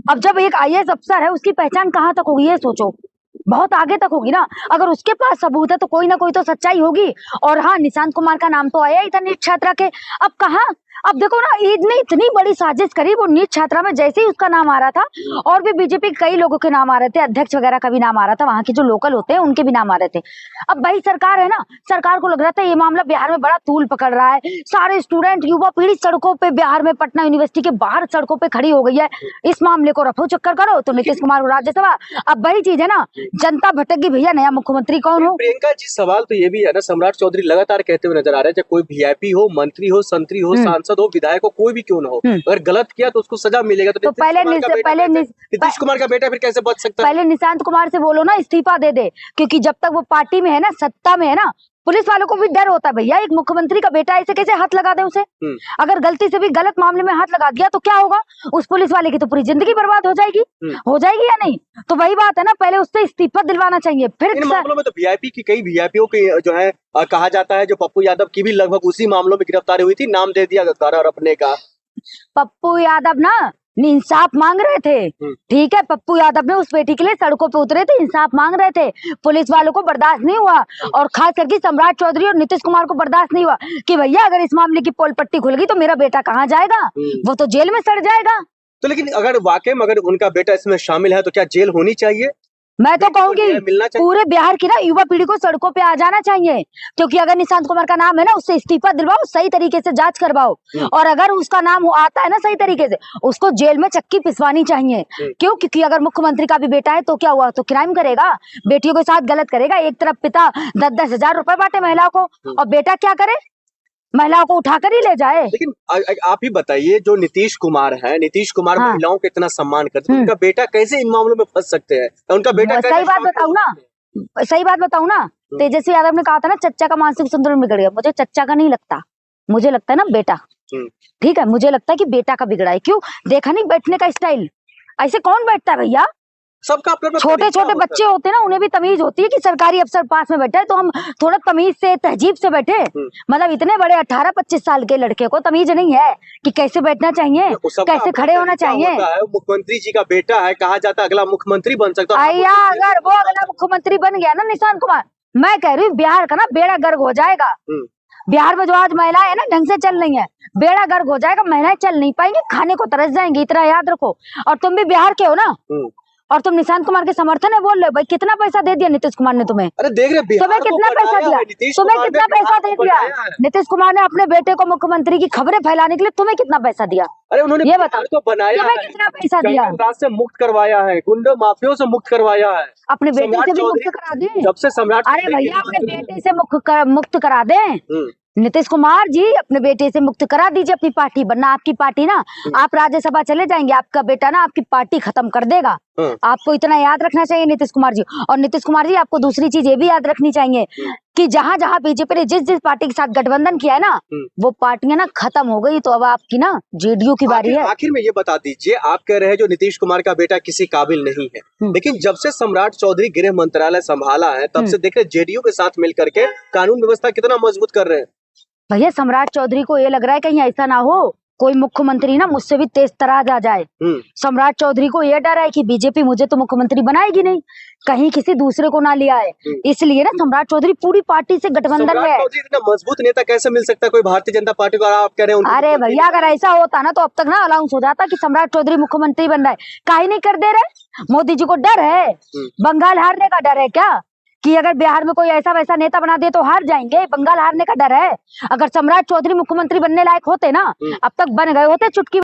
अब जब एक आईएएस अफसर है, उसकी पहचान कहाँ तक होगी ये सोचो, बहुत आगे तक होगी ना। अगर उसके पास सबूत है तो कोई ना कोई तो सच्चाई होगी। और हाँ, निशांत कुमार का नाम तो आया ही था नीट छात्रा के। अब कहाँ, अब देखो ना, ईद ने इतनी बड़ी साजिश करी, वो नीट छात्रा में जैसे ही उसका नाम आ रहा था, और भी बीजेपी के कई लोगों के नाम आ रहे थे, अध्यक्ष वगैरह का भी नाम आ रहा था, वहां के जो लोकल होते हैं उनके भी नाम आ रहे थे। अब भाई सरकार है ना, सरकार को लग रहा था ये मामला बिहार में बड़ा तूल पकड़ रहा है, सारे स्टूडेंट युवा पीढ़ी सड़कों पे, बिहार में पटना यूनिवर्सिटी के बाहर सड़कों पे खड़ी हो गई है, इस मामले को रफू चक्कर करो तो नीतीश कुमार को राज्यसभा। अब वही चीज है ना, जनता भटक गई, भैया नया मुख्यमंत्री कौन हो। प्रियंका जी, सवाल तो ये भी है ना, सम्राट चौधरी लगातार कहते हुए नजर आ रहे हैं, चाहे कोई वीआईपी हो, मंत्री हो, संतरी हो, सांसद हो, विधायक हो, कोई भी क्यों ना हो, अगर गलत किया तो उसको सजा मिलेगा। तो नीतीश कुमार का बेटा फिर कैसे बच सकता है? पहले निशांत कुमार से बोलो ना इस्तीफा दे दे, क्योंकि जब तक वो पार्टी में है ना, सत्ता में है ना, पुलिस वालों को भी डर होता है भैया, एक मुख्यमंत्री का बेटा ऐसे कैसे हाथ लगा दे उसे। अगर गलती से भी गलत मामले में हाथ लगा दिया तो क्या होगा, उस पुलिस वाले की तो पूरी जिंदगी बर्बाद हो जाएगी। हो जाएगी या नहीं? तो वही बात है ना, पहले उससे इस्तीफा दिलवाना चाहिए। फिर इन मामलों में तो वीआईपी की, कई वीआईपीओ की जो है कहा जाता है, जो पप्पू यादव की भी लगभग उसी मामलों में गिरफ्तारी हुई थी, नाम दे दिया घर अपने का। पप्पू यादव ना इंसाफ मांग रहे थे, ठीक है, पप्पू यादव ने उस बेटी के लिए सड़कों पे उतरे थे, इंसाफ मांग रहे थे, पुलिस वालों को बर्दाश्त नहीं हुआ, और खास करके सम्राट चौधरी और नीतीश कुमार को बर्दाश्त नहीं हुआ कि भैया अगर इस मामले की पोल पट्टी खुल गई तो मेरा बेटा कहाँ जाएगा, वो तो जेल में सड़ जाएगा। तो लेकिन अगर वाकई में अगर उनका बेटा इसमें शामिल है तो क्या जेल होनी चाहिए? मैं तो कहूंगी पूरे बिहार की ना युवा पीढ़ी को सड़कों पे आ जाना चाहिए, क्योंकि अगर निशांत कुमार का नाम है ना, उससे इस्तीफा दिलवाओ, सही तरीके से जांच करवाओ, और अगर उसका नाम आता है ना सही तरीके से, उसको जेल में चक्की पिसवानी चाहिए। क्यों? क्योंकि अगर मुख्यमंत्री का भी बेटा है तो क्या हुआ, तो क्राइम करेगा, बेटियों के साथ गलत करेगा। एक तरफ पिता 10-10 हजार रुपए बांटे महिलाओं को, और बेटा क्या करे, महिलाओं को उठाकर ही ले जाए। लेकिन आप ही बताइए, जो नीतीश कुमार है, नीतीश कुमार महिलाओं को इतना सम्मान करते हैं, उनका बेटा कैसे इन मामलों में फंस सकते हैं? उनका बेटा सही बात बताऊं ना, सही बात बताऊं ना, तेजस्वी यादव ने कहा था ना, चच्चा का मानसिक संतुलन बिगड़ गया। मुझे चच्चा का नहीं लगता, मुझे लगता है ना बेटा, ठीक है, मुझे लगता है कि बेटा का बिगड़ा है। क्यों? देखा नहीं बैठने का स्टाइल, ऐसे कौन बैठता है भैया? सबका अपना छोटे छोटे बच्चे होते हैं ना, उन्हें भी तमीज होती है कि सरकारी अफसर पास में बैठा है तो हम थोड़ा तमीज से, तहजीब से बैठे। मतलब इतने बड़े 18-25 साल के लड़के को तमीज नहीं है कि कैसे बैठना चाहिए, कैसे खड़े होना चाहिए। मुख्यमंत्री जी का बेटा है, कहा जाता है अगला मुख्यमंत्री बन सकता है। भैया अगर वो अगला मुख्यमंत्री बन गया ना निशांत कुमार, मैं कह रही हूँ बिहार का ना बेड़ा गर्क हो जाएगा। बिहार में जो आज महिलाएं है ना ढंग से चल रही है, बेड़ा गर्क हो जाएगा, महिलाएं चल नहीं पाएंगी, खाने को तरस जाएंगी, इतना याद रखो। और तुम भी बिहार के हो ना, और तुम निशांत कुमार के समर्थन है बोल रहे हो। भाई कितना पैसा दे दिया नीतीश कुमार ने तुम्हें? अरे देख रहे, तुम्हें कितना पैसा दिया, तुम्हें कितना पैसा दे दिया नीतीश कुमार ने अपने बेटे को मुख्यमंत्री की खबरें फैलाने के लिए? तुम्हें कितना पैसा दिया? अरे उन्होंने ये बताओ तो बनाया, तुम्हें कितना पैसा दिया? से मुक्त करवाया है, गुंडा माफियों से मुक्त करवाया है, अपने बेटे से भी मुक्त करा दे। जब से सम्राट, अरे भैया अपने बेटे से मुक्त करा दे नीतीश कुमार जी, अपने बेटे से मुक्त करा दीजिए अपनी पार्टी, वरना आपकी पार्टी ना, आप राज्यसभा चले जाएंगे, आपका बेटा ना आपकी पार्टी खत्म कर देगा। आपको इतना याद रखना चाहिए नीतीश कुमार जी। और नीतीश कुमार जी, आपको दूसरी चीज ये भी याद रखनी चाहिए कि जहां जहां बीजेपी ने जिस जिस पार्टी के साथ गठबंधन किया है ना, वो पार्टियां ना खत्म हो गई, तो अब आपकी ना जेडीयू की बारी है। आखिर में ये बता दीजिए, आप कह रहे हैं जो नीतीश कुमार का बेटा किसी काबिल नहीं है, लेकिन जब से सम्राट चौधरी गृह मंत्रालय संभाला है तब से देख रहे जेडीयू के साथ मिल करके कानून व्यवस्था कितना मजबूत कर रहे हैं। भैया सम्राट चौधरी को ये लग रहा है कहीं ऐसा ना हो कोई मुख्यमंत्री ना मुझसे भी तेज तराज आ जाए। सम्राट चौधरी को ये डर है कि बीजेपी मुझे तो मुख्यमंत्री बनाएगी नहीं, कहीं किसी दूसरे को ना लिया है, इसलिए ना सम्राट चौधरी पूरी पार्टी से गठबंधन में है। इतना मजबूत नेता कैसे मिल सकता है कोई भारतीय जनता पार्टी को? आप कह रहे हैं अरे भैया अगर ऐसा होता ना तो अब तक ना अनाउंस हो जाता कि सम्राट चौधरी मुख्यमंत्री बन रहा है। काहे नहीं कर दे रहे? मोदी जी को डर है, बंगाल हारने का डर है क्या, कि अगर बिहार में कोई ऐसा वैसा नेता बना दे तो हार जाएंगे, बंगाल हारने का डर है? अगर सम्राट चौधरी मुख्यमंत्री बनने लायक होते ना, अब तक बन गए होते चुटकी